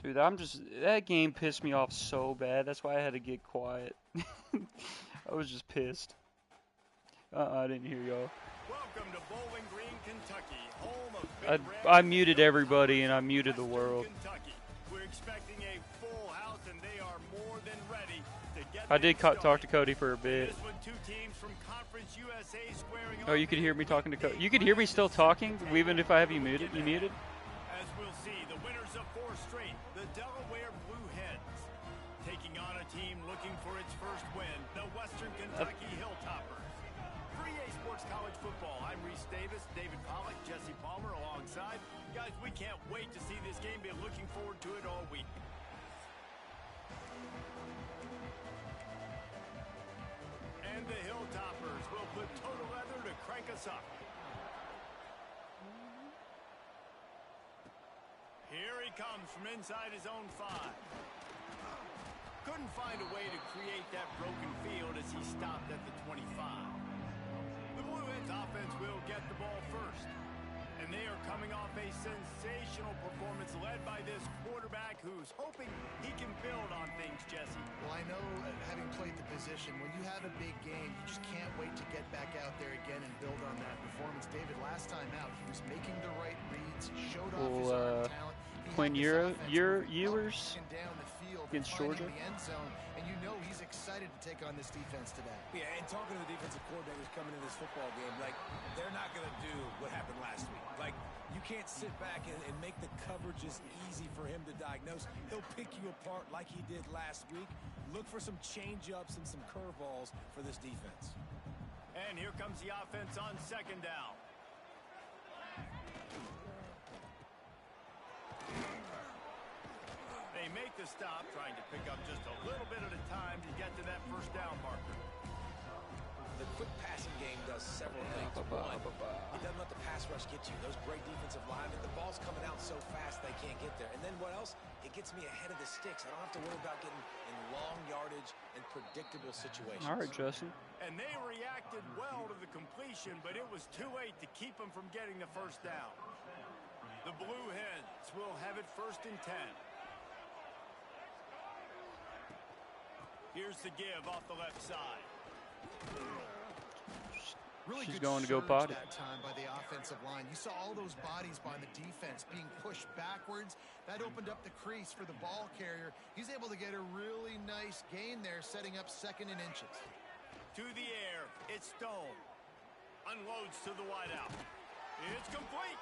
Dude, that game pissed me off so bad. That's why I had to get quiet. I was just pissed. I didn't hear y'all. Welcome to Bowling Green, Kentucky, home of I, Big Red I and muted Hilltop everybody and I in muted the Western world. Kentucky. We're expecting a full house, and they are more than ready to get I did things talk to started. Cody for a bit. This one, two teams from Conference USA squaring Oh, you off could in hear a me talking to Cody. weekday You could hear me still talking, clash even if I have you muted. You muted? As we'll see, the winners of 4 straight, the Delaware Blue Hens, taking on a team looking for its first win, the Western Kentucky Hilltoppers. For EA Sports College Football, I'm Reese Davis, David Pollack, Jesse Palmer alongside. Guys, we can't wait to see this game. Been looking forward to it all week. And the Hilltoppers will put total leather to crank us up. Here he comes from inside his own 5. Couldn't find a way to create that broken field as he stopped at the 25. The Blue Hens offense will get the ball first. And they are coming off a sensational performance led by this quarterback who's hoping he can build on things, Jesse. Well, I know, having played the position, when you have a big game, you just can't wait to get back out there again and build on that performance. David, last time out, he was making the right reads, showed off his arm talent. Quinn Ewers against Georgia. The end zone, and you know he's excited to take on this defense today. Yeah, and talking to the defensive coordinators coming into this football game, like, they're not going to do what happened last week. Like, you can't sit back and make the coverages easy for him to diagnose. He'll pick you apart like he did last week. Look for some change-ups and some curveballs for this defense. And here comes the offense on 2nd down. They make the stop, trying to pick up just a little bit at a time to get to that 1st down marker. The quick passing game does several things. One, it doesn't let the pass rush get you. Those great defensive linemen, the ball's coming out so fast they can't get there. And then what else? It gets me ahead of the sticks. I don't have to worry about getting in long yardage and predictable situations. All right, Justin. And they reacted well to the completion, but it was too late to keep them from getting the 1st down. The Blue Hens will have it 1st and 10. Here's the give off the left side. Really She's good going to go surge potty. that time by the offensive line. You saw all those bodies by the defense being pushed backwards. That opened up the crease for the ball carrier. He's able to get a really nice gain there, setting up 2nd and inches. To the air, it's Stone. Unloads to the wideout. It's complete.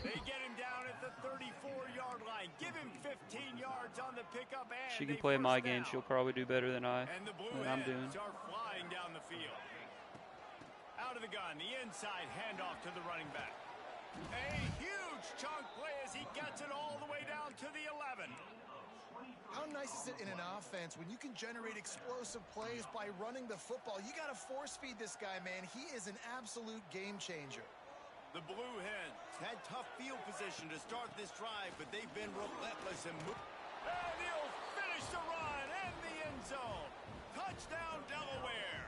They get him down at the 34-yard line. Give him 15 yards on the pickup. And She can play my game. She'll probably do better than And the Blue I'm doing. Hens are flying down the field. Out of the gun, the inside handoff to the running back. A huge chunk play as he gets it all the way down to the 11. How nice is it in an offense when you can generate explosive plays by running the football? You got to force feed this guy, man. He is an absolute game changer. The Blue Hens had tough field position to start this drive, but they've been relentless and and he'll finish the run in the end zone. Touchdown, Delaware.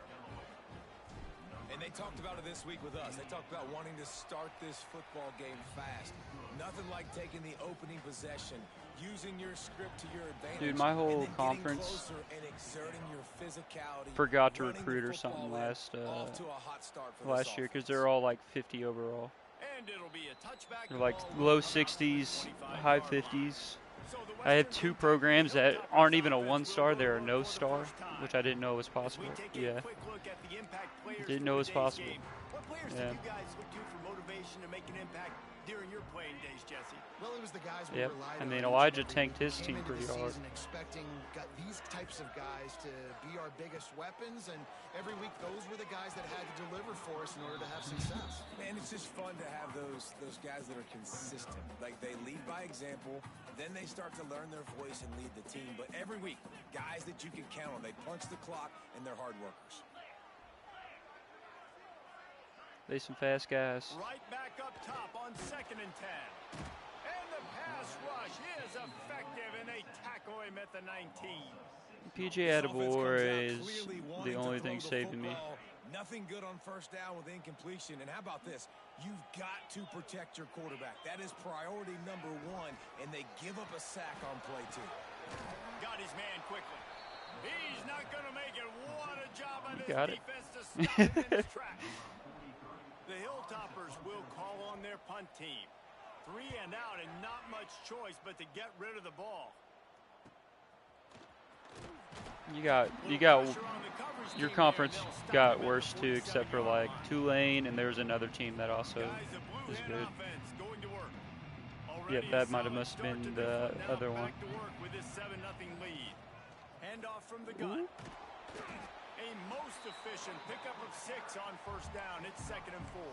And they talked about it this week with us. They talked about wanting to start this football game fast. Nothing like taking the opening possession, using your script to your advantage. Dude, my whole and then conference getting closer and exerting your physicality, forgot to running the recruit or football something in, off to a hot start for last this year because offense. they're all like 50 overall. And it'll be a touchback. They're like low 60s, high 50s. So the I have Western 2 programs that Kentucky aren't even a offense 1-star. will They're a go no for the star, first time. which I didn't know was possible. We take a Yeah. quick look at the impact players Didn't for know it was today's possible. game. What players Yeah. did you guys look to for motivation to make an impact during your playing days, Jesse? Well, it was the guys we Yep. relied on. And then each Elijah every tanked week. his Came team into pretty the hard. season expecting these types of guys to be our biggest weapons, and every week those were the guys that had to deliver for us in order to have success. Man, it's just fun to have those guys that are consistent. Like, they lead by example, then they start to learn their voice and lead the team. But every week, guys that you can count on. They punch the clock, and they're hard workers. They some fast guys. Right back up top on 2nd and 10. And the pass rush is effective, and they tackle him at the 19. PJ Attaboy is the only thing saving me. Nothing good on first down with incompletion. And how about this? You've got to protect your quarterback. That is priority number one, and they give up a sack on play 2. Got his man quickly. He's not going to make it. What a job by this Got it. defense to stop him in his tracks. The Hilltoppers will call on their punt team. 3 and out and not much choice but to get rid of the ball. You got your conference got worse too, except for like Tulane, and there's another team that also is good. Yep, that must have been the other one. Handoff from the gun. A most efficient pickup of 6 on first down. It's 2nd and 4.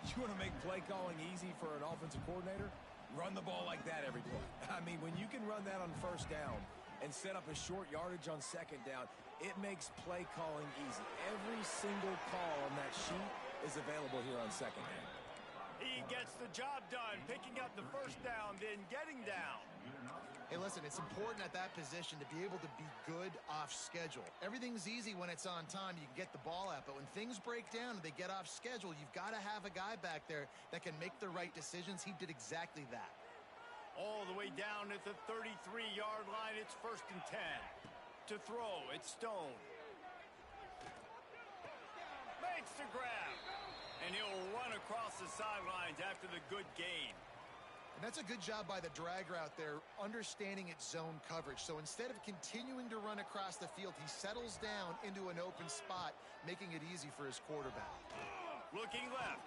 You want to make play calling easy for an offensive coordinator? Run the ball like that every play. I mean, when you can run that on first down and set up a short yardage on 2nd down, it makes play calling easy. Every single call on that sheet is available here on 2nd down. He gets the job done, picking up the first down, then getting down. Hey, listen, it's important at that position to be able to be good off schedule. Everything's easy when it's on time. You can get the ball out, but when things break down and they get off schedule, you've got to have a guy back there that can make the right decisions. He did exactly that. All the way down at the 33-yard line, it's 1st and 10. To throw, it's Stone. Makes the grab. And he'll run across the sidelines after the good gain. And that's a good job by the drag route there, understanding its zone coverage. So instead of continuing to run across the field, he settles down into an open spot, making it easy for his quarterback. Looking left.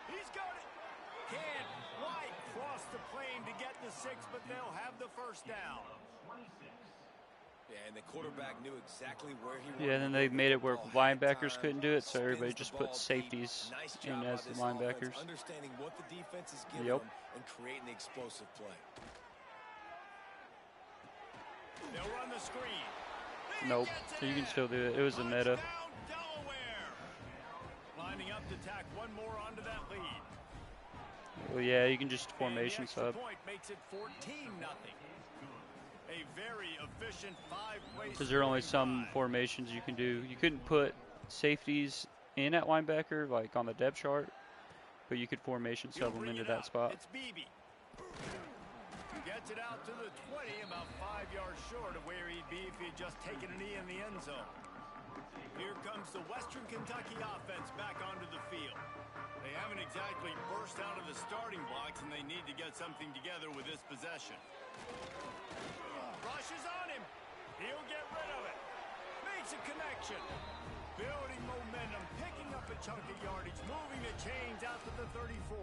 He's got it. Can't quite cross the plane to get the 6, but they'll have the first down. Yeah, and the quarterback knew exactly where he wanted. Yeah, and then they made it where linebackers couldn't do it, so everybody just put safeties in as the linebackers. Understanding what the defense is giving them and creating the explosive play. They'll run the screen. Nope, so you can still do it. It was a meta. Lining up to tack one more onto that lead. Well, yeah, you can just formation sub. Point makes it 14-0. A very efficient 5-way. Because there are only some formations you can do. You couldn't put safeties in at linebacker, like on the depth chart, but you could formation sub them into that spot. It's Beebe. Gets it out to the 20, about 5 yards short of where he'd be if he had just taken a knee in the end zone. Here comes the Western Kentucky offense back onto the field. They haven't exactly burst out of the starting blocks, and they need to get something together with this possession. Rushes on him. He'll get rid of it. Makes a connection. Building momentum, picking up a chunk of yardage, moving the chains out to the 34.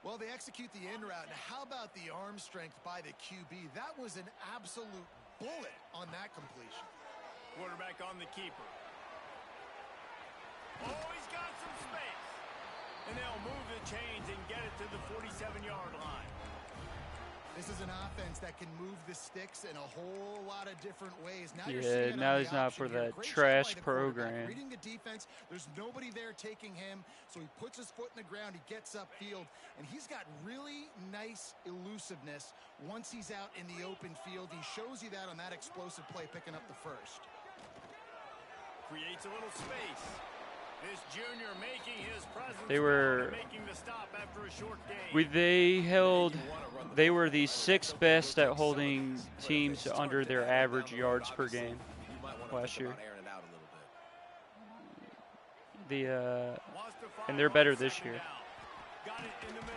Well, they execute the in route. And how about the arm strength by the QB? That was an absolute bullet on that completion. Quarterback on the keeper. Oh, he's got some space. And they'll move the chains and get it to the 47-yard line. This is an offense that can move the sticks in a whole lot of different ways. Now Yeah, now he's not for that trash program. Reading the defense, there's nobody there taking him, so he puts his foot in the ground, he gets upfield, and he's got really nice elusiveness once he's out in the open field. He shows you that on that explosive play, picking up the first. Creates a little space. This junior making his presence. They were making the stop after a short game. They were the 6th best at holding teams under their average yards per game last year. And they're better this year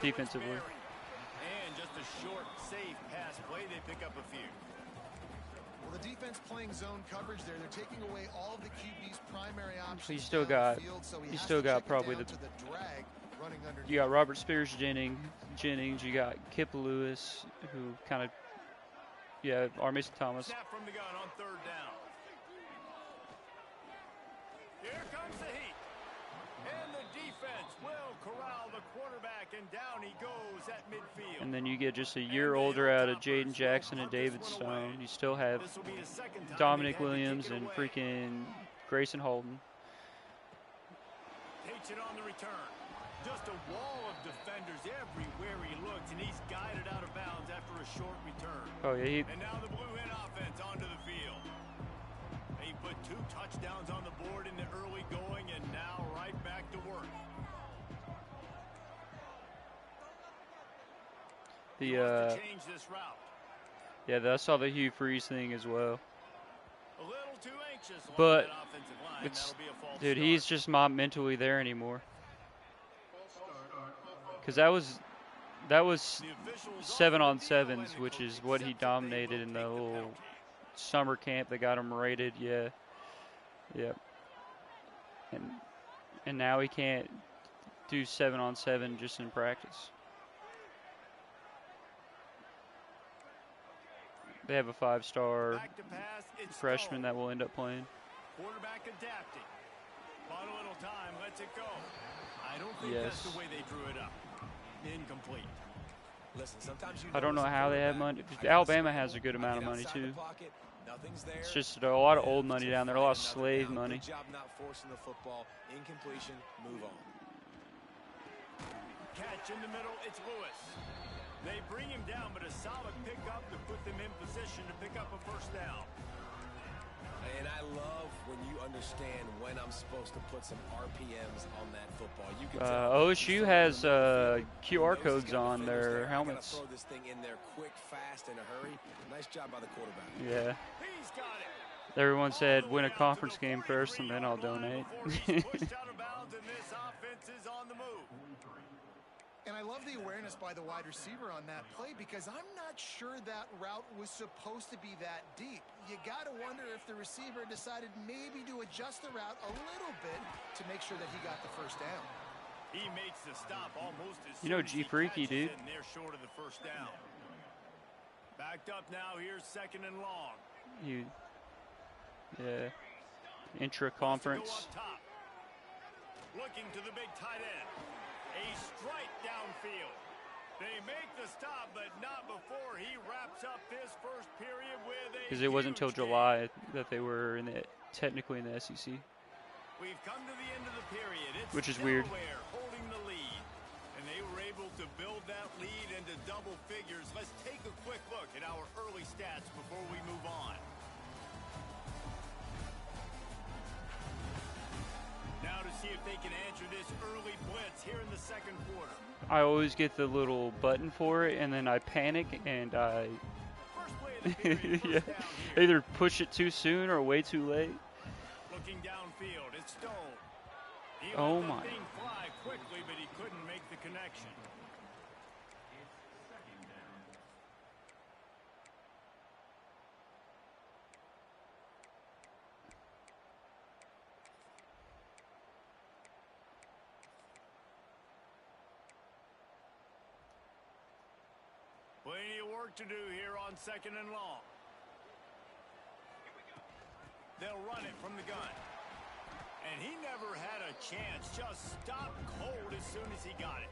defensively. And just a short, safe pass play, they pick up a few. Well, the defense playing zone coverage there. They're taking away all of the QB's primary options. So you still got probably the drag running underneath. You got Robert Spears Jennings, you got Kip Lewis, who kind of, or Mason Thomas. Snap from the gun on 3rd down. Here comes the heat. And the defense will corral the quarterback, and down he goes at midfield. And then you get just a year older out of Jaden Jackson and David Stone. You still have Dominic Williams and freaking Grayson Holden. Takes it on the return. Just a wall of defenders everywhere he looks, and he's guided out of bounds after a short return. Oh, yeah. And now the Blue Hen offense onto the field. They put 2 touchdowns touchdowns on the board in the early going, and now right back to work. He wants to change this route. Yeah, I saw the Hugh Freeze thing as well. A little too anxious along But that offensive line. That'll be a false dude, start. he's just not mentally there anymore. Because that was 7-on-7s, which is what he dominated in the little summer camp that got him rated. Yeah, yep. And now he can't do 7-on-7 just in practice. They have a 5-star freshman that will end up playing. Quarterback adapting. Bought a little time, lets it go. I don't think that's the way they drew it up. Incomplete. Listen, sometimes I don't know how they have money. Alabama has a good amount of money too. It's just a lot of old money down there, a lot of slave money. Good job not forcing the football. Incompletion, move on. Catch in the middle, it's Lewis. They bring him down, but a solid pickup to put them in position to pick up a first down. And I love when you understand when I'm supposed to put some RPMs on that football. You can tell OSU has QR codes on their helmets. Throw this thing in there quick, fast, in a hurry. Nice job by the quarterback. Yeah. He's got it. Everyone said win a conference game first, and then I'll donate. Pushed out of bounds, and this offense is on the move. And I love the awareness by the wide receiver on that play because I'm not sure that route was supposed to be that deep. You got to wonder if the receiver decided maybe to adjust the route a little bit to make sure that he got the first down. He makes the stop almost as You know soon as he G-Freaky, catches dude. it, and they're short of the first down. Backed up now, here's 2nd and long. Yeah. Intra-conference. Looking to the big tight end. A strike downfield. They make the stop, but not before he wraps up this first period with a Because it wasn't until huge gain. July that they were technically in the SEC. We've come to the end of the period. It's Which is weird. Delaware holding the lead, and they were able to build that lead into double figures. Let's take a quick look at our early stats before we move on. Now to see if they can answer this early blitz here in the second quarter. I always get the little button for it, and then I panic, and I First play of the period, yeah, first down here. either push it too soon or way too late. Looking downfield, it's Stone. He Oh let the my. thing fly quickly, but he couldn't make the connection. Plenty of work to do here on 2nd and long. They'll run it from the gun. And he never had a chance. Just stopped cold as soon as he got it.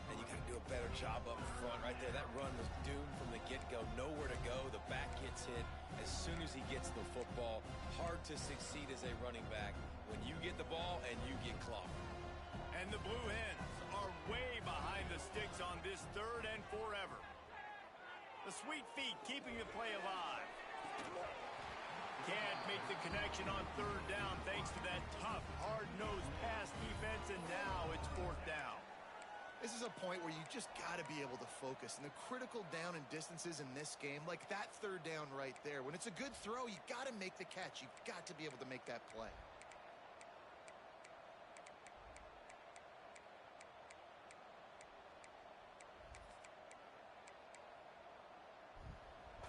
And you got to do a better job up front right there. That run was doomed from the get-go. Nowhere to go. The back gets hit as soon as he gets the football. Hard to succeed as a running back when you get the ball and you get clocked. And the Blue Hens are way behind the sticks on this 3rd and forever. The sweet feet keeping the play alive. Can't make the connection on 3rd down thanks to that tough, hard-nosed pass defense, and now it's 4th down. This is a point where you just got to be able to focus. And the critical down and distances in this game, like that 3rd down right there, when it's a good throw, you got to make the catch. You've got to be able to make that play.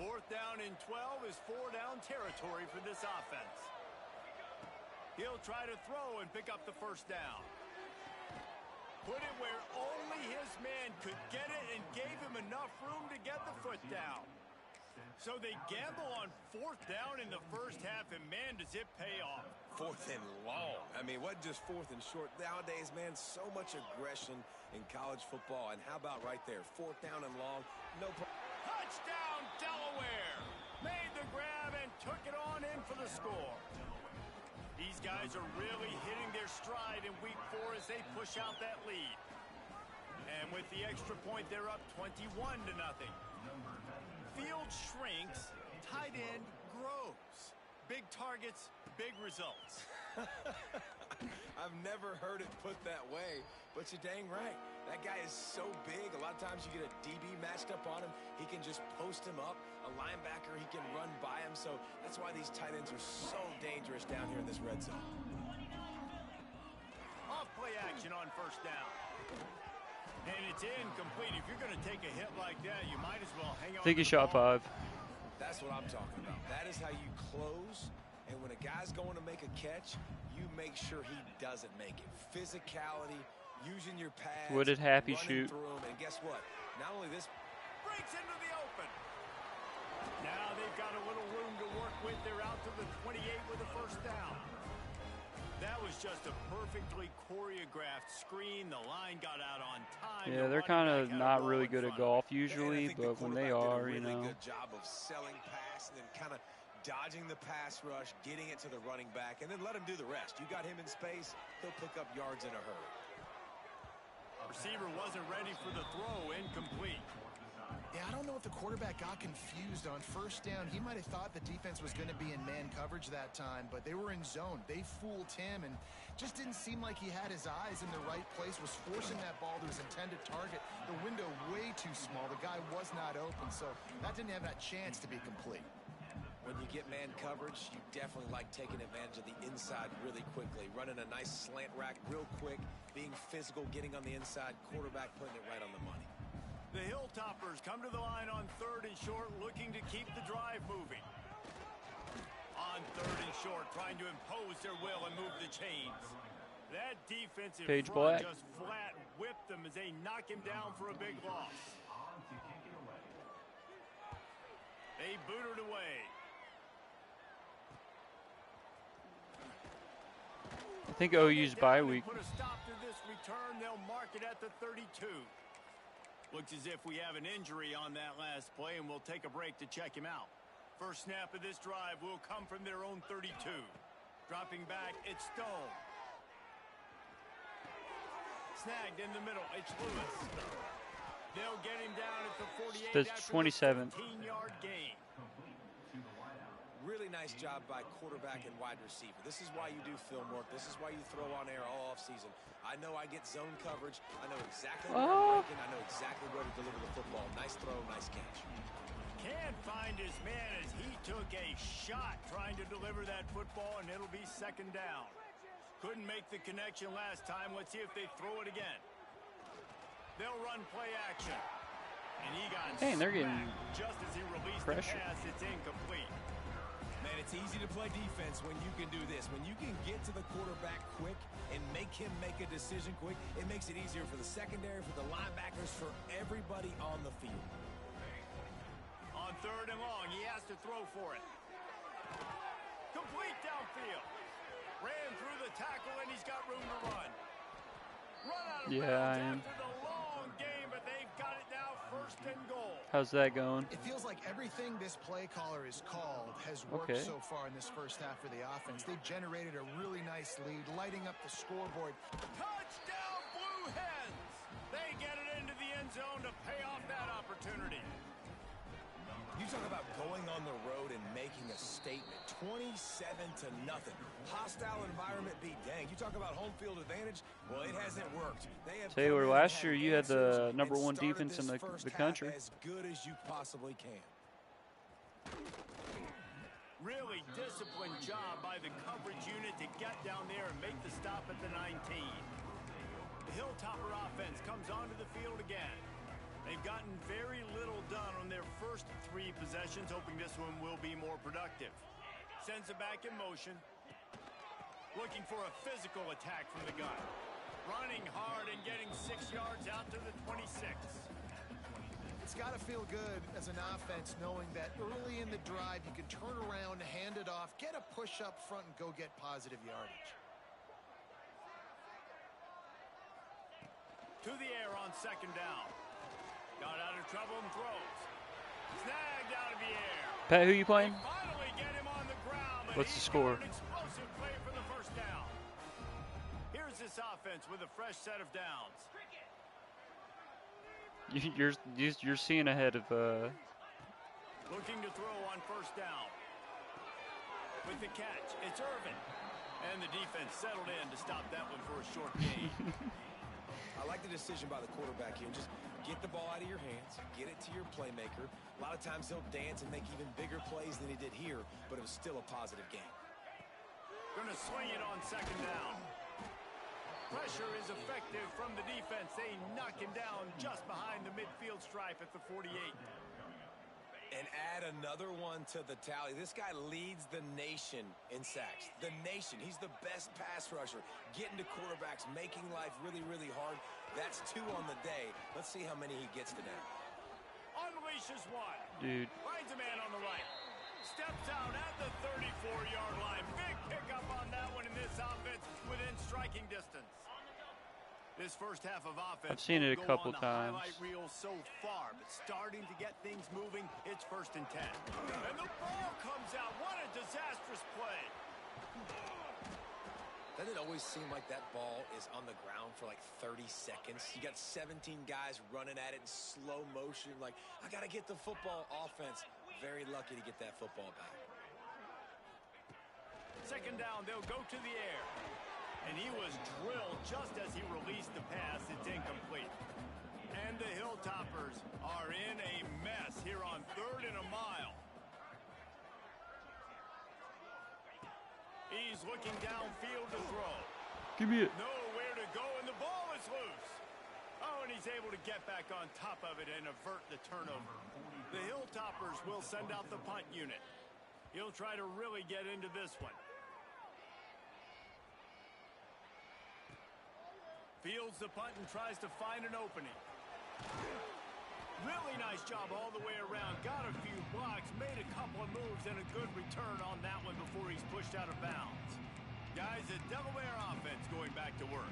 Fourth down and 12 is 4-down territory for this offense. He'll try to throw and pick up the first down. Put it where only his man could get it and gave him enough room to get the foot down. So they gamble on 4th down in the first half, and man, does it pay off. 4th and long. I mean, what just 4th and short? Nowadays, man, so much aggression in college football. And how about right there? 4th down and long. No problem. Touchdown, Delaware! Made the grab and took it on in for the score. These guys are really hitting their stride in week 4 as they push out that lead. And with the extra point, they're up 21-0. Field shrinks, tight end grows. Big targets, big results. I've never heard it put that way, but you're dang right. That guy is so big. A lot of times you get a DB matched up on him. He can just post him up. A linebacker, he can run by him. So that's why these tight ends are so dangerous down here in this red zone. Off play action on first down. And it's incomplete. If you're going to take a hit like that, you might as well hang on. I think he shot 5. That's what I'm talking about. That is how you close. And when a guy's going to make a catch, you make sure he doesn't make it. Physicality, using your pads. What did Happy shoot? Through him. And guess what? Not only this. Breaks into the open. Now they've got a little room to work with. They're out to the 28 with a first down. That was just a perfectly choreographed screen. The line got out on time. Yeah, they're kind of not really good at golf usually, but when they are, you know. Good job of selling pass and then kind of dodging the pass rush, getting it to the running back, and then let him do the rest. You got him in space, he'll pick up yards in a hurry. Receiver wasn't ready for the throw, incomplete. Yeah, I don't know if the quarterback got confused on first down. He might have thought the defense was going to be in man coverage that time, but they were in zone. They fooled him and just didn't seem like he had his eyes in the right place, was forcing that ball to his intended target. The window way too small. The guy was not open, so that didn't have that chance to be complete. When you get man coverage, you definitely like taking advantage of the inside really quickly, running a nice slant rack real quick, being physical, getting on the inside, quarterback putting it right on the money. The Hilltoppers come to the line on 3rd and short, looking to keep the drive moving. On 3rd and short, trying to impose their will and move the chains. That defensive Page front Black. just flat whipped them as they knock him down for a big loss. They booted away. I think OU's bye week. Put a stop to this return. They'll mark it at the 32. Looks as if we have an injury on that last play, and we'll take a break to check him out. First snap of this drive will come from their own 32. Dropping back, it's Stone. Snagged in the middle, it's Lewis. They'll get him down at the 48. The 27th. 15-yard gain. Really nice job by quarterback and wide receiver. This is why you do film work. This is why you throw on air all offseason. I know I get zone coverage. I know exactly where I'm breaking. I know exactly where to deliver the football. Nice throw, nice catch. Can't find his man as he took a shot trying to deliver that football, and it'll be 2nd down. Couldn't make the connection last time. Let's see if they throw it again. They'll run play action. And he got they're getting just as he released pressure. the pass. It's incomplete. Man, it's easy to play defense when you can do this. When you can get to the quarterback quick and make him make a decision quick, it makes it easier for the secondary, for the linebackers, for everybody on the field. On 3rd and long, he has to throw for it. Complete downfield. Ran through the tackle, and he's got room to run. Run out of bounds after the long game, but they've got it now 1st and goal. How's that going? It feels like everything this play caller has called has worked so far in this first half for the offense. They've generated a really nice lead, lighting up the scoreboard. Touchdown, Blue Hens! They get it into the end zone to pay off that opportunity. You talk about going on the road and making a statement. 27-0. Hostile environment be dang. You talk about home field advantage. Well, it hasn't worked. They have Taylor, last year you had the #1 defense in the country. As good as you possibly can. Really disciplined job by the coverage unit to get down there and make the stop at the 19. The Hilltopper offense comes onto the field again. They've gotten very little done on their first 3 possessions, hoping this one will be more productive. Sends it back in motion. Looking for a physical attack from the gun. Running hard and getting 6 yards out to the 26. It's got to feel good as an offense knowing that early in the drive you can turn around, hand it off, get a push up front, and go get positive yardage. To the air on 2nd down. Got out of trouble and throws. Snagged out of the air. Pat, who you playing? They finally get him on the ground. What's the score? An explosive play for the first down. Here's this offense with a fresh set of downs. You're seeing ahead of. Looking to throw on 1st down. With the catch, it's Irvin. And the defense settled in to stop that one for a short gain. I like the decision by the quarterback here. Just get the ball out of your hands, get it to your playmaker. A lot of times he'll dance and make even bigger plays than he did here, but it was still a positive game. Going to swing it on second down. Pressure is effective from the defense. They knock him down just behind the midfield stripe at the 48. And add another one to the tally. This guy leads the nation in sacks. The nation. He's the best pass rusher. Getting to quarterbacks, making life really, really hard. That's 2 on the day. Let's see how many he gets today. Unleashes one. Dude. Finds a man on the right. Steps out at the 34-yard line. Big pickup on that one in this offense within striking distance. This first half of offense. I've seen it a couple times. Highlight reel so far, but starting to get things moving. It's 1st and 10. And the ball comes out. What a disastrous play. Doesn't it always seem like that ball is on the ground for like 30 seconds? You got 17 guys running at it in slow motion. Like, I got to get the football. Offense, very lucky to get that football back. Second down, they'll go to the air. And he was drilled just as he released the pass. It's incomplete. And the Hilltoppers are in a mess here on 3rd and a mile. He's looking downfield to throw. Give me it. Nowhere to go, and the ball is loose. Oh, and he's able to get back on top of it and avert the turnover. The Hilltoppers will send out the punt unit. He'll try to really get into this one. Fields the punt and tries to find an opening. Really nice job all the way around. Got a few blocks, made a couple of moves, and a good return on that one before he's pushed out of bounds. Guys, the Delaware offense going back to work.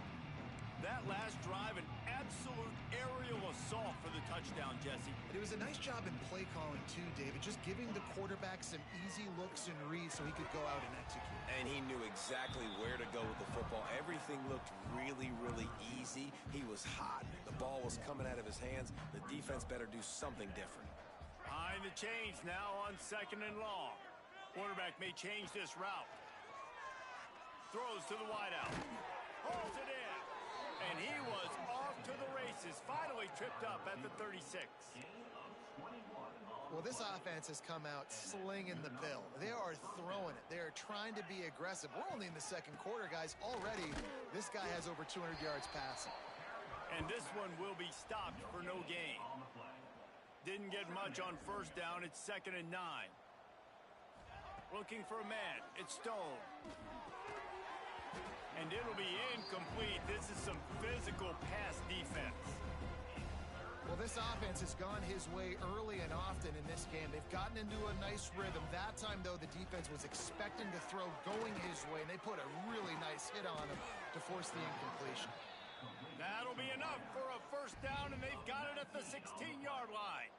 That last drive, an absolute aerial assault for the touchdown, Jesse. It was a nice job in play calling, too, David. Just giving the quarterback some easy looks and reads so he could go out and execute. And he knew exactly where to go with the football. Everything looked really, really easy. He was hot. The ball was coming out of his hands. The defense better do something different. Behind the chains now on 2nd and long. Quarterback may change this route. Throws to the wideout. Hauls it in. And he was off to the races. Finally tripped up at the 36. Well, this offense has come out slinging the bill. They are throwing it. They are trying to be aggressive. We're only in the 2nd quarter, guys. Already, this guy has over 200 yards passing. And this one will be stopped for no gain. Didn't get much on 1st down. It's 2nd and 9. Looking for a man. It's Stone. And it'll be incomplete. This is some physical pass defense. Well, this offense has gone his way early and often in this game. They've gotten into a nice rhythm. That time, though, the defense was expecting to throw going his way, and they put a really nice hit on him to force the incompletion. That'll be enough for a 1st down, and they've got it at the 16-yard line.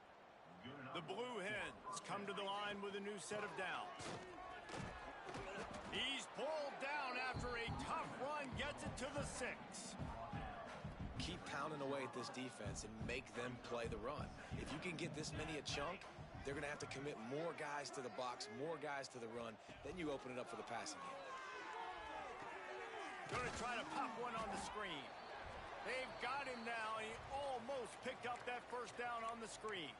The Blue Hens come to the line with a new set of downs. He's pulled down after a tough run, gets it to the 6. Keep pounding away at this defense and make them play the run. If you can get this many a chunk, they're going to have to commit more guys to the box, more guys to the run. Then you open it up for the passing game. Going to try to pop one on the screen. They've got him now, and he almost picked up that 1st down on the screen.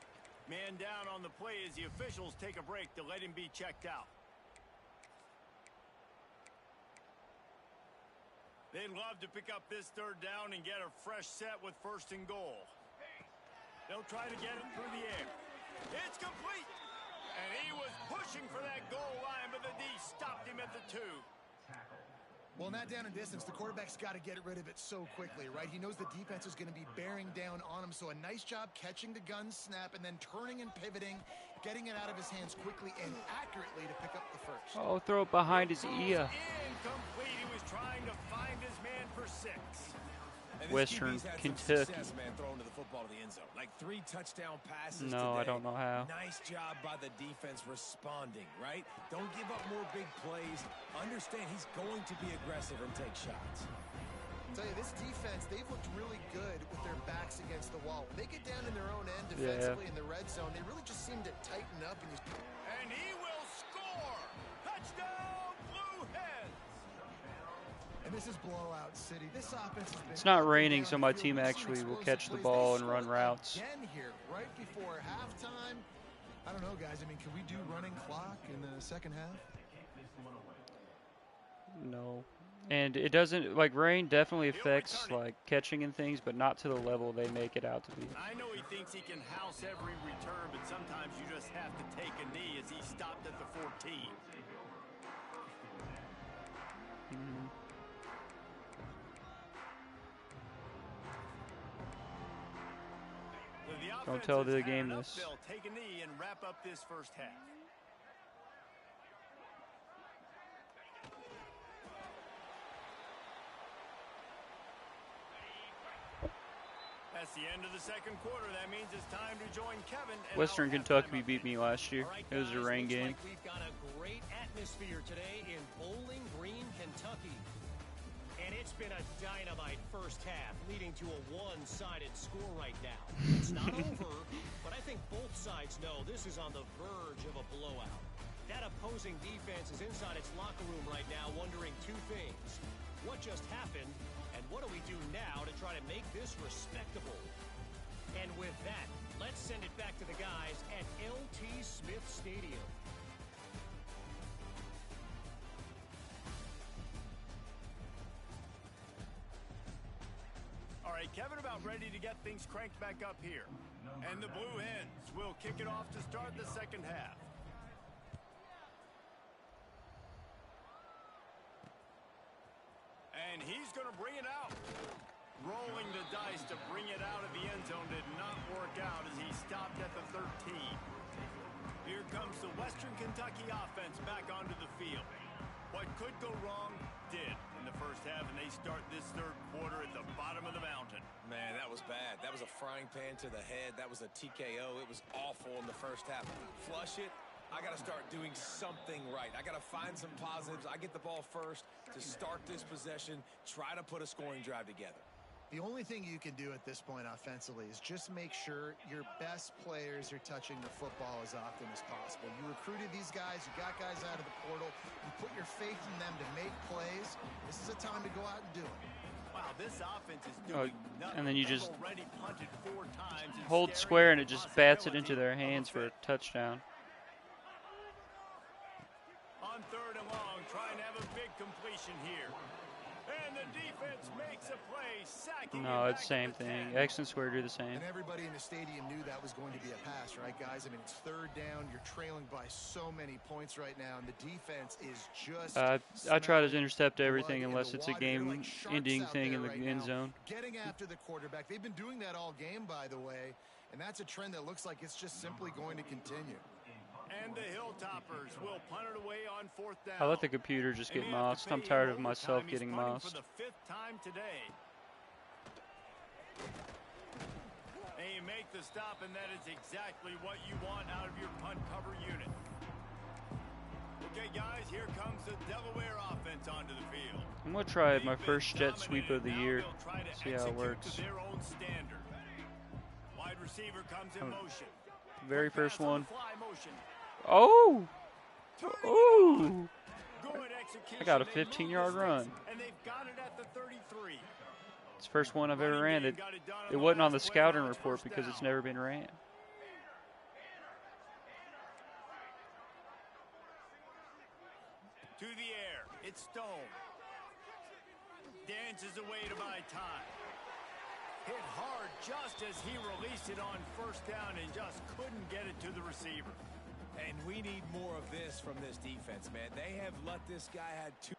Man down on the play as the officials take a break to let him be checked out. They'd love to pick up this 3rd down and get a fresh set with 1st and goal. They'll try to get it through the air. It's complete. And he was pushing for that goal line, but the D stopped him at the 2. Well, in that down and distance, the quarterback's got to get rid of it so quickly, right? He knows the defense is going to be bearing down on him, so a nice job catching the gun snap and then turning and pivoting, getting it out of his hands quickly and accurately to pick up the 1st. Oh, throw it behind his ear. Incomplete. He was trying to find his man for 6. Western Kentucky. Success, man, throwing to the football to the end zone. Like 3 touchdown passes No, today. I don't know how. Nice job by the defense responding, right? Don't give up more big plays. Understand he's going to be aggressive and take shots. I'll tell you, this defense, they've looked really good with their backs against the wall. When they get down in their own end defensively in the red zone, they really just seem to tighten up. And he will score! Touchdown, Blue Hens! And this is blowout city. This offense has been It's not up and raining, down so the my field. team We've seen actually will explosive catch the plays. ball They and run scored routes. again here, right before halftime. I don't know, guys. I mean, can we do running clock in the second half? No. And it doesn't, like, rain definitely affects, like, catching and things, but not to the level they make it out to be. I know he thinks he can house every return, but sometimes you just have to take a knee as he stopped at the 14. Mm-hmm. So Don't tell the game this. They'll take a knee and wrap up this first half. That's the end of the second quarter. That means it's time to join Kevin. Western Kentucky beat me last year. Right, It was a guys, rain looks game. like we've got a great atmosphere today in Bowling Green, Kentucky. And it's been a dynamite first half, leading to a one-sided score right now. It's not over, but I think both sides know this is on the verge of a blowout. That opposing defense is inside its locker room right now wondering two things. What just happened, and what do we do now to try to make this respectable? And with that, let's send it back to the guys at LT Smith Stadium. All right, Kevin, about ready to get things cranked back up here. And the Blue Hens will kick it off to start the second half. And he's going to bring it out. Rolling the dice to bring it out of the end zone did not work out as he stopped at the 13. Here comes the Western Kentucky offense back onto the field. What could go wrong did in the first half, and they start this third quarter at the bottom of the mountain. Man, that was bad. That was a frying pan to the head. That was a TKO. It was awful in the first half. Flush it. I got to start doing something right. I got to find some positives. I get the ball first to start this possession, try to put a scoring drive together. The only thing you can do at this point offensively is just make sure your best players are touching the football as often as possible. You recruited these guys, you got guys out of the portal, you put your faith in them to make plays. This is a time to go out and do it. Wow, this offense is doing nothing. And then you just already punted 4 times and hold square and it just bats it into their hands for a touchdown. On third and long, trying to have a big completion here. And the defense makes a play, sacking No, it it's back same to the thing. 10. X and square do the same. And everybody in the stadium knew that was going to be a pass, right, guys? I mean, it's third down. You're trailing by so many points right now, and the defense is just I try to intercept everything blood in unless the it's a water. They're like game-ending sharks out thing there in the right end now, zone. getting after the quarterback. They've been doing that all game, by the way, and that's a trend that looks like it's just simply going to continue. And the Hilltoppers will punt it away on fourth down. I let the computer just get And they have to mossed. I'm pay tired him of myself overtime. getting He's punting mossed. for the 5th time today. And you make the stop, and that is exactly what you want out of your punt cover unit. Okay, guys, here comes the Delaware offense onto the field. I'm going to try my They've first been jet sweep of the dominated. year. Now they'll try to See how it execute works. to their own standard. Wide receiver comes in motion. Very Quick first pass on one. the fly motion. Oh! Ooh! Good execution. I got a They move 15-yard the run. sticks, and they've got it at the 33. It's the first one I've ever Running ran. game It, got it done it the wasn't on the last play. scouting Now it's report first because it's down. never been ran. To the air. It's Stone. Dances away to buy time. Hit hard just as he released it on first down and just couldn't get it to the receiver. And we need more of this from this defense, man. They have let this guy had 2.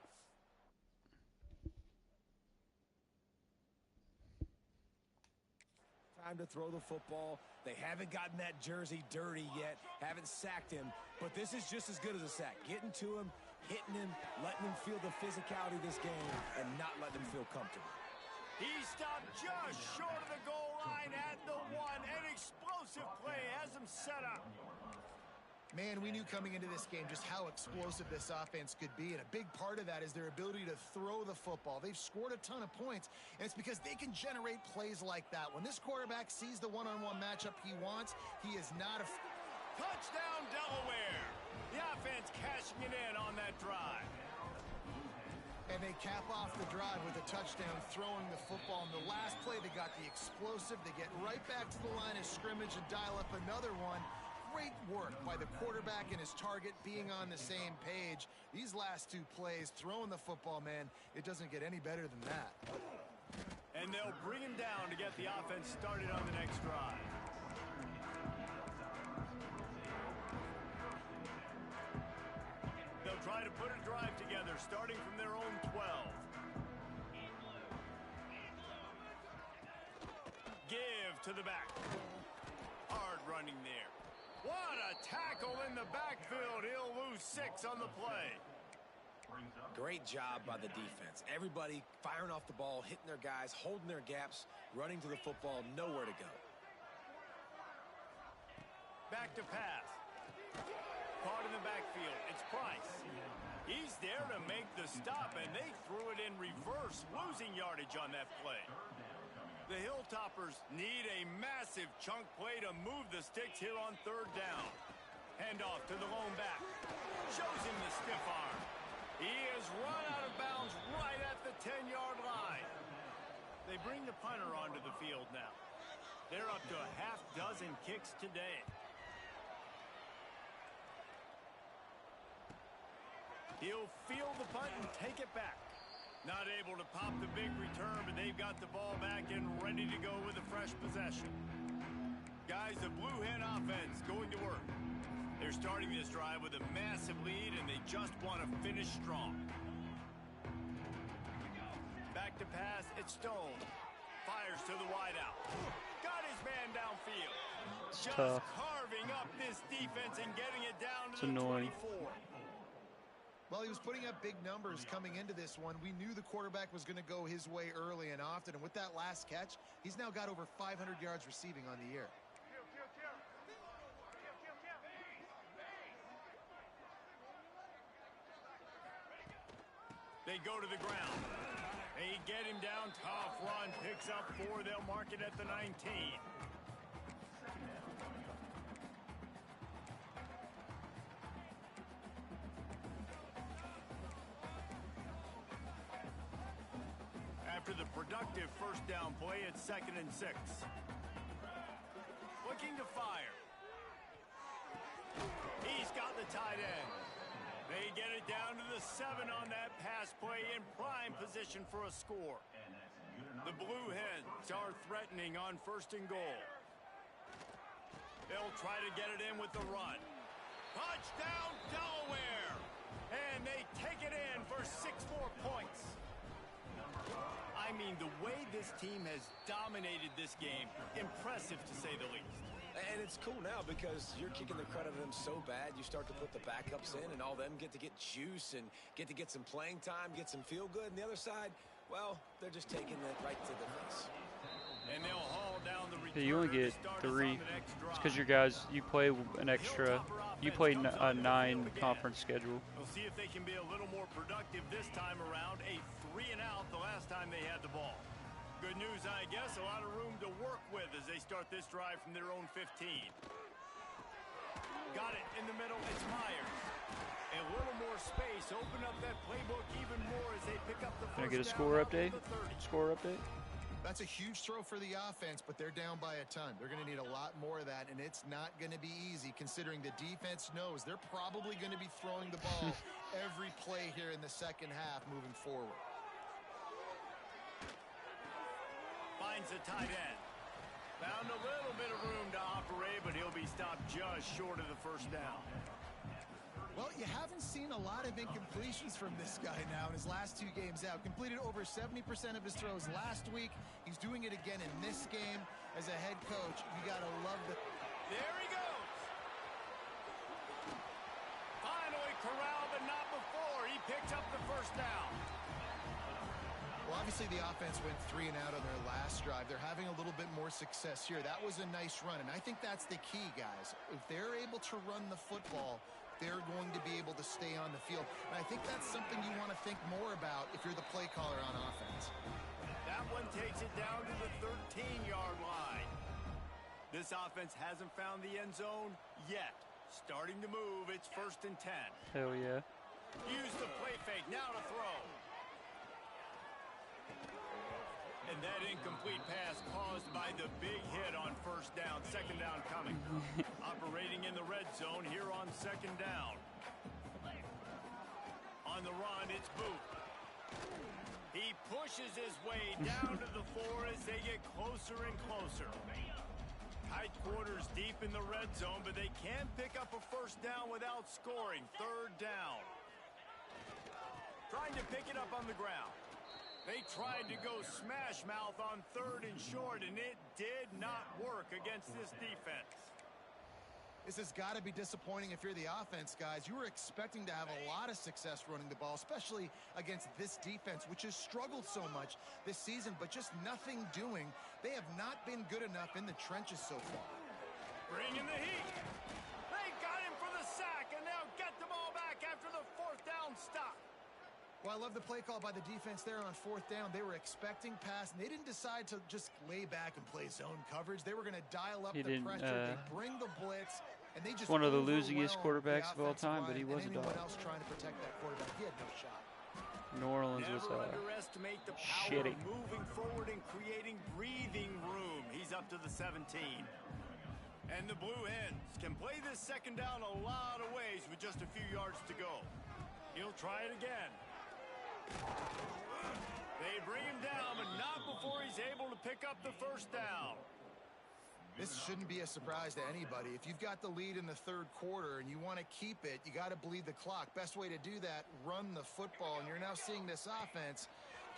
Time to throw the football. They haven't gotten that jersey dirty yet, haven't sacked him, but this is just as good as a sack. Getting to him, hitting him, letting him feel the physicality of this game, and not letting him feel comfortable. He stopped just short of the goal line at the 1. An explosive play has him set up. Man, we knew coming into this game just how explosive this offense could be, and a big part of that is their ability to throw the football. They've scored a ton of points, and it's because they can generate plays like that. When this quarterback sees the one-on-one matchup he wants, he is not a... Touchdown, Delaware. The offense defense cashing it in on that drive. And they cap off the drive with a touchdown, throwing the football. In the last play, they got the explosive. They get right back to the line of scrimmage and dial up another one. Great work by the quarterback and his target being on the same page. These last two plays, throwing the football, man, it doesn't get any better than that. And they'll bring him down to get the offense started on the next drive. They'll try to put a drive together, starting from their own 12. Give to the back. Hard running there. What a tackle in the backfield. He'll lose 6 on the play. Great job by the defense. Everybody firing off the ball, hitting their guys, holding their gaps, running to the football, nowhere to go. Back to pass. Caught in the backfield. It's Price. He's there to make the stop, and they threw it in reverse, losing yardage on that play. The Hilltoppers need a massive chunk play to move the sticks here on 3rd down. Handoff to the lone back. Shows him the stiff arm. He is run out of bounds right at the 10-yard line. They bring the punter onto the field now. They're up to a half dozen kicks today. He'll field the punt and take it back. Not able to pop the big return, but they've got the ball back and ready to go with a fresh possession. Guys, the Blue Hen offense going to work. They're starting this drive with a massive lead, and they just want to finish strong. Back to pass, it's Stone. Fires to the wideout. Got his man downfield. It's just tough. carving up this defense and getting it down to It's the annoying. 24. Well, he was putting up big numbers coming into this one. We knew the quarterback was going to go his way early and often. And with that last catch, he's now got over 500 yards receiving on the year. They go to the ground. They get him down. Tough run. Picks up 4. They'll mark it at the 19. After the productive first down play, it's 2nd and 6. Looking to fire. He's got the tight end. They get it down to the 7 on that pass play in prime position for a score. The Blue Hens are threatening on 1st and goal. They'll try to get it in with the run. Touchdown, Delaware! And they take it in for 6 more points. I mean, the way this team has dominated this game, impressive to say the least. And it's cool now because you're kicking the crud out of them so bad, you start to put the backups in, and all them get to get juice and get to get some playing time, get some feel good. And the other side, well, they're just taking it right to the face. And they'll haul down the returner. Yeah, you only get to start us 3. on the next It's drive. because your guys, you play an extra. You play a 9 conference schedule. We'll see if they can be a little more productive this time around. A 3-and-out the last time they had the ball. Good news, I guess, a lot of room to work with as they start this drive from their own 15. Got it in the middle, it's Myers. A little more space, open up that playbook even more as they pick up the first Can I get a down score out to update? the 30. Score update? That's a huge throw for the offense, but they're down by a ton. They're going to need a lot more of that, and it's not going to be easy considering the defense knows they're probably going to be throwing the ball every play here in the second half moving forward. Finds a tight end. Found a little bit of room to operate, but he'll be stopped just short of the first down. Well, you haven't seen a lot of incompletions from this guy now in his last 2 games out. Completed over 70% of his throws last week. He's doing it again in this game. As a head coach, you got to love the... There he goes. Finally corralled, but not before. He picked up the first down. Well, obviously the offense went 3-and-out on their last drive. They're having a little bit more success here. That was a nice run, and I think that's the key, guys. If they're able to run the football, they're going to be able to stay on the field. And I think that's something you want to think more about if you're the play caller on offense. That one takes it down to the 13-yard line. This offense hasn't found the end zone yet. starting to move. It's 1st and 10. Hell yeah. Use the play fake. Now to throw. And that incomplete pass caused by the big hit on 1st down. 2nd down coming. Operating in the red zone here on 2nd down. On the run, it's Booth. He pushes his way down to the floor as they get closer and closer. Tight quarters deep in the red zone, but they can pick up a 1st down without scoring. 3rd down. Trying to pick it up on the ground. They tried to go smash mouth on 3rd and short, and it did not work against this defense. This has got to be disappointing if you're the offense, guys. You were expecting to have a lot of success running the ball, especially against this defense, which has struggled so much this season, but just nothing doing. They have not been good enough in the trenches so far. Bringing the heat. They got him for the sack, and they'll get the ball back after the 4th down stop. Well, I love the play call by the defense there on 4th down. They were expecting pass, and they didn't decide to just lay back and play zone coverage. They were going to dial up the pressure. They bring the blitz, and they just one of the losingest quarterbacks of all time, but he was a dog. Anyone else trying to protect that quarterback, he had no shot. New Orleans was underestimate the power shitty. of moving forward and creating breathing room. He's up to the 17. And the Blue Hens can play this 2nd down a lot of ways with just a few yards to go. He'll try it again. They bring him down, but not before he's able to pick up the 1st down. This shouldn't be a surprise to anybody. If you've got the lead in the 3rd quarter and you want to keep it, you got to bleed the clock. Best way to do that, run the football. And you're now seeing this offense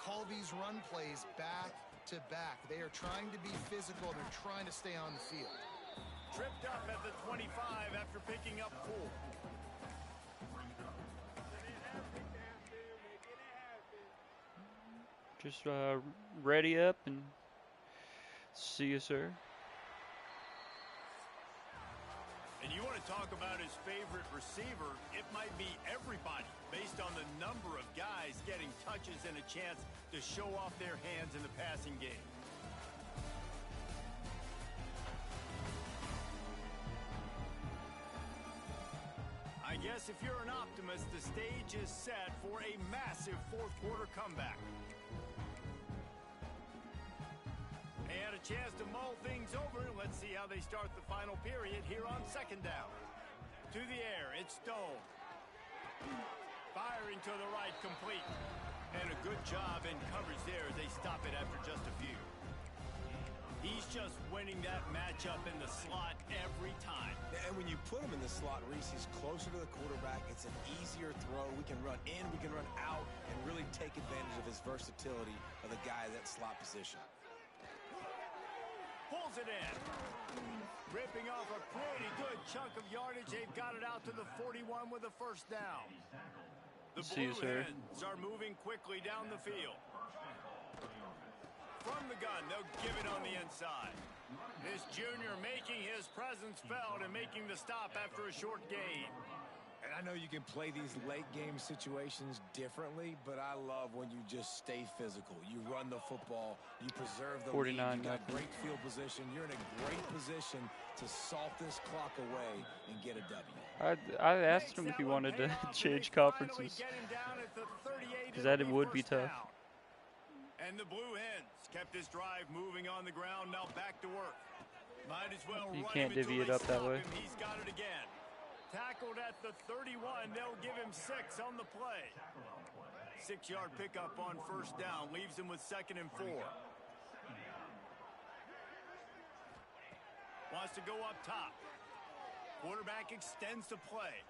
call these run plays back to back. They are trying to be physical. They're trying to stay on the field. Tripped up at the 25 after picking up 4. Just ready up and see you, sir. And you want to talk about his favorite receiver, it might be everybody based on the number of guys getting touches and a chance to show off their hands in the passing game. I guess if you're an optimist, the stage is set for a massive 4th quarter comeback. And a chance to mull things over. Let's see how they start the final period here on 2nd down. To the air, it's Stone. Firing to the right, complete. And a good job in coverage there as they stop it after just a few. He's just winning that matchup in the slot every time. And when you put him in the slot, Reese, he's closer to the quarterback. It's an easier throw. We can run in, we can run out, and really take advantage of his versatility of the guy at that slot position. Pulls it in. Ripping off a pretty good chunk of yardage. They've got it out to the 41 with a 1st down. The Blue Hens are moving quickly down the field. From the gun, they'll give it on the inside. This junior making his presence felt and making the stop after a short gain. And I know you can play these late game situations differently, but I love when you just stay physical. You run the football, you preserve the 49 lead, you got great field position. You're in a great position to salt this clock away and get a W. I asked him if he wanted to change conferences, because that would be tough. And the Blue Hens kept this drive moving on the ground, now back to work. Might as well You run can't him divvy until it they up that stop way. him. He's got it again. Tackled at the 31. They'll give him 6 on the play. 6-yard pickup on 1st down. Leaves him with 2nd and 4. Wants to go up top. Quarterback extends the play.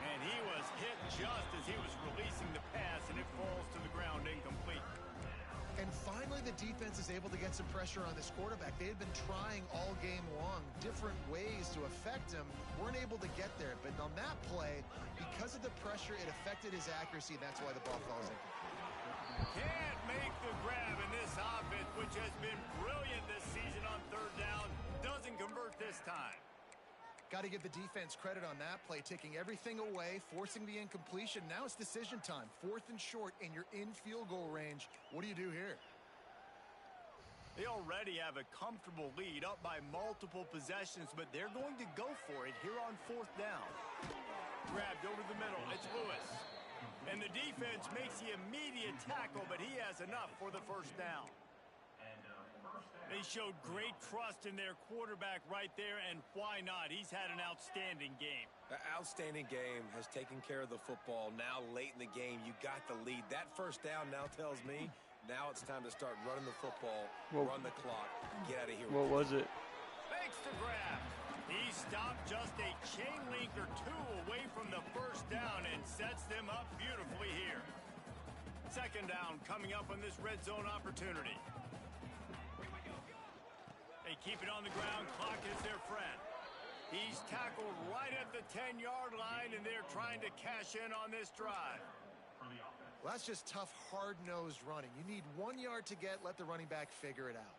And he was hit just as he was releasing the pass, and it falls to the ground incomplete. And finally, the defense is able to get some pressure on this quarterback. They had been trying all game long different ways to affect him. Weren't able to get there. But on that play, because of the pressure, it affected his accuracy. That's why the ball falls in. Can't make the grab in this offense, which has been brilliant this season on 3rd down. Doesn't convert this time. Got to give the defense credit on that play, taking everything away, forcing the incompletion. Now it's decision time. 4th and short, and you're in field goal range. What do you do here? They already have a comfortable lead up by multiple possessions, but they're going to go for it here on 4th down. Grabbed over the middle. It's Lewis. And the defense makes the immediate tackle, but he has enough for the 1st down. They showed great trust in their quarterback right there, and why not? He's had an outstanding game. An outstanding game, has taken care of the football. Now late in the game, you got the lead. That 1st down now tells me now it's time to start running the football, run the clock, get out of here. What was it? Fakes the grab. He stopped just a chain link or two away from the 1st down and sets them up beautifully here. 2nd down coming up on this red zone opportunity. They keep it on the ground. Clock is their friend. He's tackled right at the 10-yard line, and they're trying to cash in on this drive. Well, that's just tough, hard-nosed running. You need 1 yard to get. Let the running back figure it out.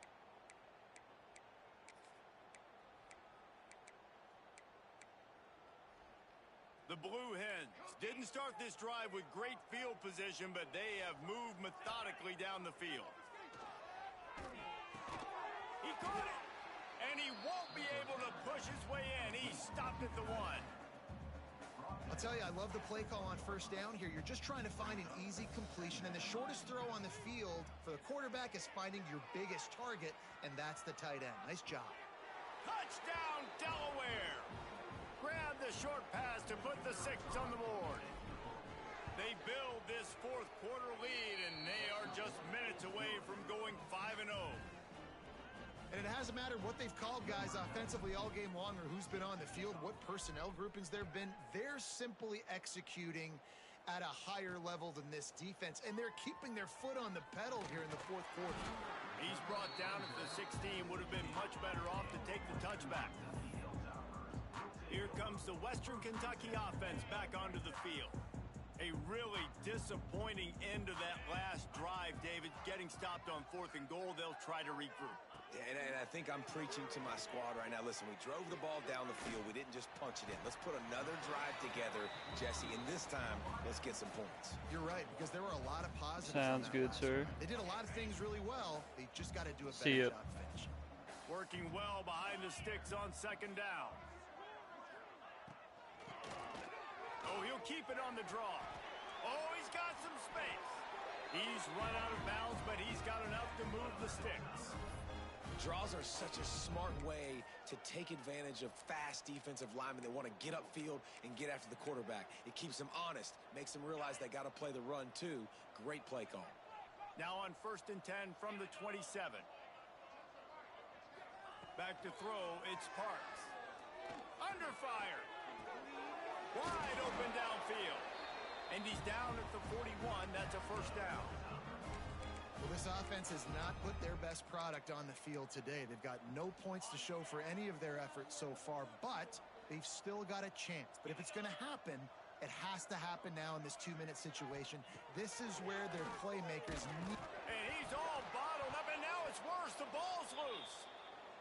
The Blue Hens didn't start this drive with great field position, but they have moved methodically down the field. He caught it, and he won't be able to push his way in. He stopped at the 1. I'll tell you, I love the play call on 1st down here. You're just trying to find an easy completion, and the shortest throw on the field for the quarterback is finding your biggest target, and that's the tight end. Nice job. Touchdown, Delaware! Grab the short pass to put the 6 on the board. They build this 4th quarter lead, and they are just minutes away from going 5-0. And it hasn't mattered what they've called guys offensively all game long or who's been on the field, what personnel groupings there have been. They're simply executing at a higher level than this defense, and they're keeping their foot on the pedal here in the 4th quarter. He's brought down at the 16. Would have been much better off to take the touchback. Here comes the Western Kentucky offense back onto the field. A really disappointing end of that last drive, David. Getting stopped on 4th and goal, they'll try to regroup. And I think I'm preaching to my squad right now. Listen, we drove the ball down the field. We didn't just punch it in. Let's put another drive together, Jesse, and this time, let's get some points. You're right, because there were a lot of positives. Sounds good, sir. They did a lot of things really well. They just got to do a better job finishing. Working well behind the sticks on 2nd down. Oh, he'll keep it on the draw. Oh, he's got some space. He's run out of bounds, but he's got enough to move the sticks. Draws are such a smart way to take advantage of fast defensive linemen that want to get upfield and get after the quarterback. It keeps them honest, makes them realize they got to play the run too. Great play call. Now on 1st and 10 from the 27. Back to throw, it's Parks. Under fire. Wide open downfield. And he's down at the 41. That's a 1st down. Well, this offense has not put their best product on the field today. They've got no points to show for any of their efforts so far, but they've still got a chance. But if it's going to happen, it has to happen now in this 2-minute situation. This is where their playmakers need. And he's all bottled up, and now it's worse. The ball's loose.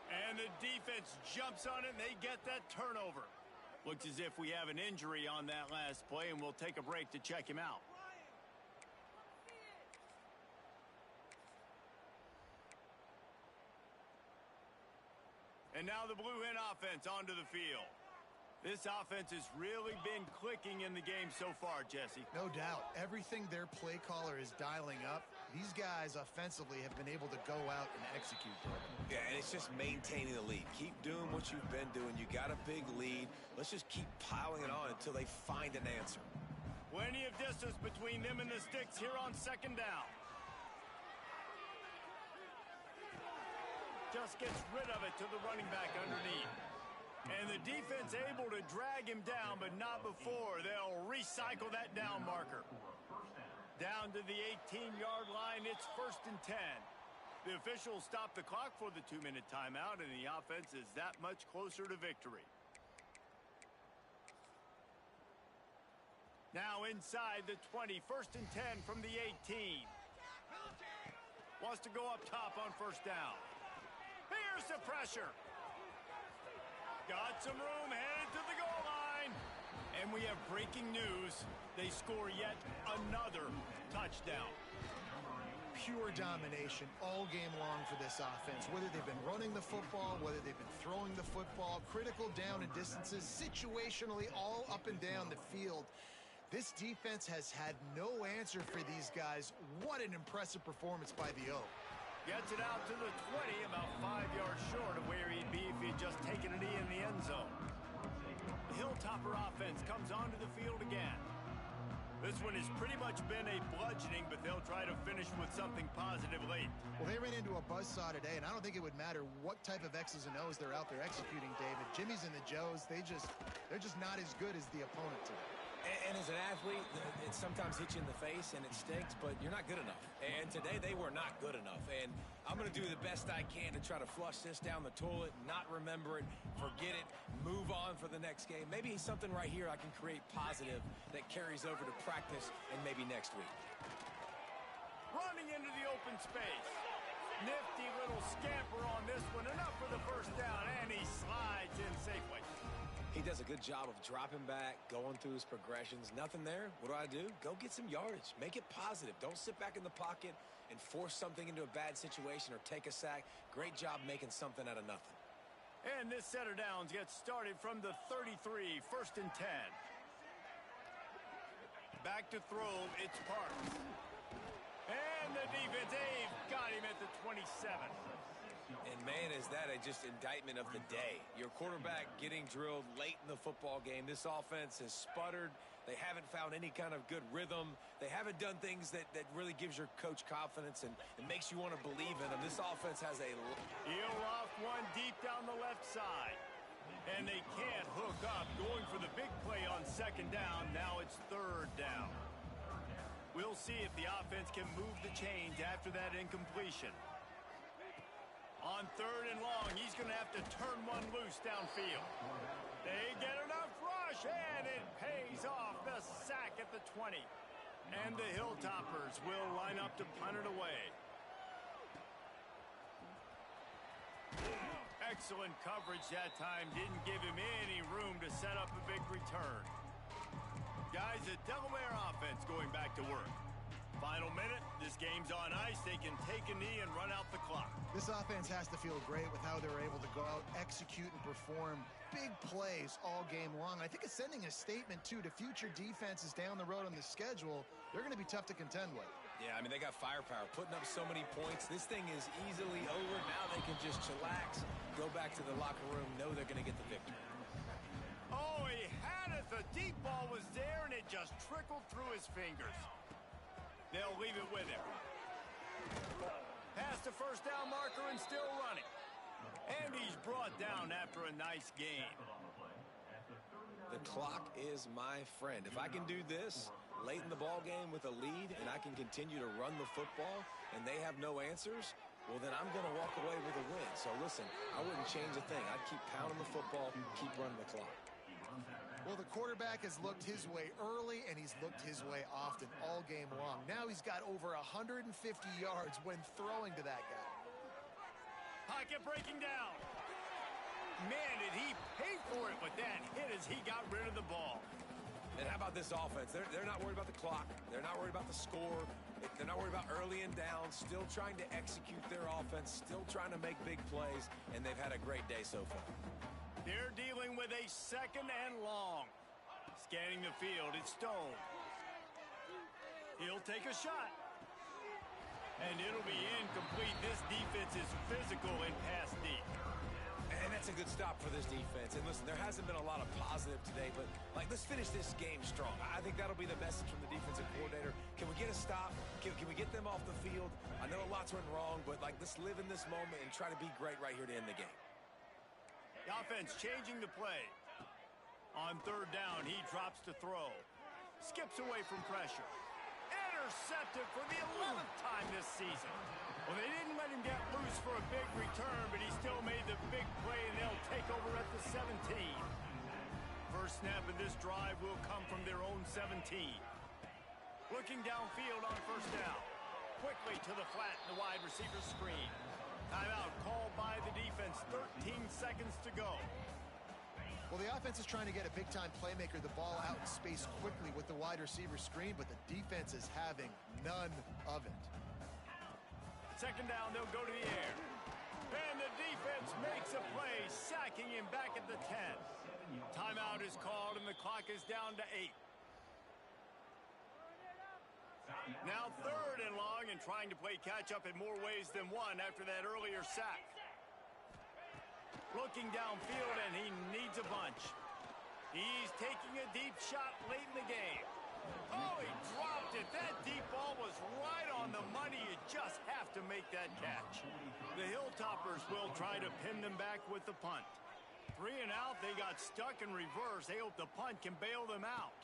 And the defense jumps on it, and they get that turnover. Looks as if we have an injury on that last play, and we'll take a break to check him out. And now the Blue Hen offense onto the field. This offense has really been clicking in the game so far, Jesse. No doubt. Everything their play caller is dialing up, these guys offensively have been able to go out and execute. Yeah, and it's just maintaining the lead. Keep doing what you've been doing. You got a big lead. Let's just keep piling it on until they find an answer. Plenty of distance between them and the sticks here on 2nd down. Just gets rid of it to the running back underneath. And the defense able to drag him down, but not before. They'll recycle that down marker. Down to the 18-yard line, it's 1st and 10. The officials stop the clock for the 2-minute timeout, and the offense is that much closer to victory. Now inside the 20, 1st and 10 from the 18. Wants to go up top on 1st down. Here's the pressure. Got some room, headed to the goal line. And we have breaking news. They score yet another touchdown. pure domination all game long for this offense. Whether they've been running the football, whether they've been throwing the football, critical down and distances, situationally all up and down the field. This defense has had no answer for these guys. What an impressive performance by the O. Gets it out to the 20, about 5 yards short of where he'd be if he'd just taken a knee in the end zone. The Hilltopper offense comes onto the field again. This one has pretty much been a bludgeoning, but they'll try to finish with something positive late. Well, they ran into a buzzsaw today, and I don't think it would matter what type of X's and O's they're out there executing, David. Jimmy's and the Joes, they're just not as good as the opponent today. And as an athlete, it sometimes hits you in the face and it stinks, but you're not good enough. And today they were not good enough. And I'm going to do the best I can to try to flush this down the toilet, not remember it, forget it, move on for the next game. Maybe something right here I can create positive that carries over to practice and maybe next week. Running into the open space. Nifty little scamper on this one, enough for the first down, and he slides in safely. He does a good job of dropping back, going through his progressions. Nothing there. What do? Go get some yardage. Make it positive. Don't sit back in the pocket and force something into a bad situation or take a sack. Great job making something out of nothing. And this set of downs gets started from the 33, 1st and 10. Back to throw, it's Parks. And the defense, they've got him at the 27. And, man, is that just indictment of the day. Your quarterback getting drilled late in the football game. This offense has sputtered. They haven't found any kind of good rhythm. They haven't done things that really gives your coach confidence and makes you want to believe in them. This offense has a... He'll loft one deep down the left side. And they can't hook up. Going for the big play on 2nd down. Now it's 3rd down. We'll see if the offense can move the chains after that incompletion. On 3rd and long, he's going to have to turn one loose downfield. They get enough rush, and it pays off. The sack at the 20. And the Hilltoppers will line up to punt it away. Excellent coverage that time. Didn't give him any room to set up a big return. Guys, the Delaware offense going back to work. Final minute, this game's on ice. They can take a knee and run out the clock. This offense has to feel great with how they're able to go out, execute, and perform big plays all game long. I think it's sending a statement, too, to future defenses down the road on the schedule. They're going to be tough to contend with. Yeah, I mean, they got firepower, putting up so many points. This thing is easily over. Now they can just chillax, go back to the locker room, know they're going to get the victory. Oh, he had it. The deep ball was there, and it just trickled through his fingers. They'll leave it with him. Past the 1st down marker and still running. And he's brought down after a nice gain. The clock is my friend. If I can do this late in the ball game with a lead and I can continue to run the football and they have no answers, well, then I'm going to walk away with a win. So, listen, I wouldn't change a thing. I'd keep pounding the football, keep running the clock. Well, the quarterback has looked his way early, and he's looked his way often all game long. Now he's got over 150 yards when throwing to that guy. Pocket breaking down. Man, did he pay for it with that hit as he got rid of the ball. And how about this offense? They're not worried about the clock. They're not worried about the score. They're not worried about early and down. Still trying to execute their offense. Still trying to make big plays. And they've had a great day so far. They're dealing with a 2nd and long. Scanning the field, it's Stone. He'll take a shot. And it'll be incomplete. This defense is physical and pass deep. And that's a good stop for this defense. And listen, there hasn't been a lot of positive today, but let's finish this game strong. I think that'll be the message from the defensive coordinator. Can we get a stop? Can we get them off the field? I know a lot's went wrong, but let's live in this moment and try to be great right here to end the game. The offense changing the play. On 3rd down, he drops to throw. Skips away from pressure. Intercepted for the 11th time this season. Well, they didn't let him get loose for a big return, but he still made the big play, and they'll take over at the 17. First snap of this drive will come from their own 17. Looking downfield on 1st down. Quickly to the flat in the wide receiver screen. Timeout called by the defense. 13 seconds to go. Well, the offense is trying to get a big-time playmaker the ball out in space quickly with the wide receiver screen, but the defense is having none of it. Second down, they'll go to the air. And the defense makes a play, sacking him back at the 10. Timeout is called, and the clock is down to 8. Now third and long, and trying to play catch-up in more ways than one after that earlier sack. Looking downfield, and he needs a bunch. He's taking a deep shot late in the game. Oh, he dropped it. That deep ball was right on the money. You just have to make that catch. The Hilltoppers will try to pin them back with the punt. 3 and out, they got stuck in reverse. They hope the punt can bail them out.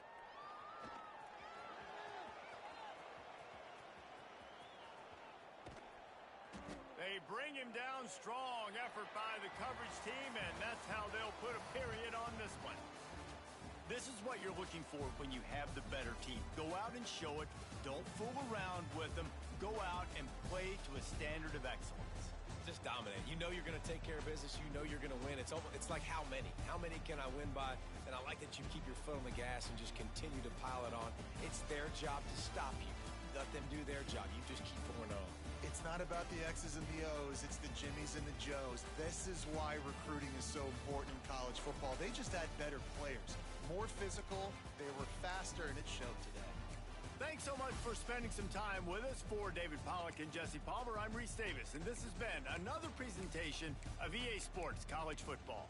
They bring him down. Strong effort by the coverage team, and that's how they'll put a period on this one. This is what you're looking for when you have the better team. Go out and show it. Don't fool around with them. Go out and play to a standard of excellence. Just dominate. You know you're going to take care of business. You know you're going to win. It's like how many? How many can I win by? And I like that you keep your foot on the gas and just continue to pile it on. It's their job to stop you. Let them do their job. You just keep going on. It's not about the X's and the O's. It's the Jimmies and the Joes. This is why recruiting is so important in college football. They just had better players. More physical, they were faster, and it showed today. Thanks so much for spending some time with us. For David Pollack and Jesse Palmer, I'm Reese Davis, and this has been another presentation of EA Sports College Football.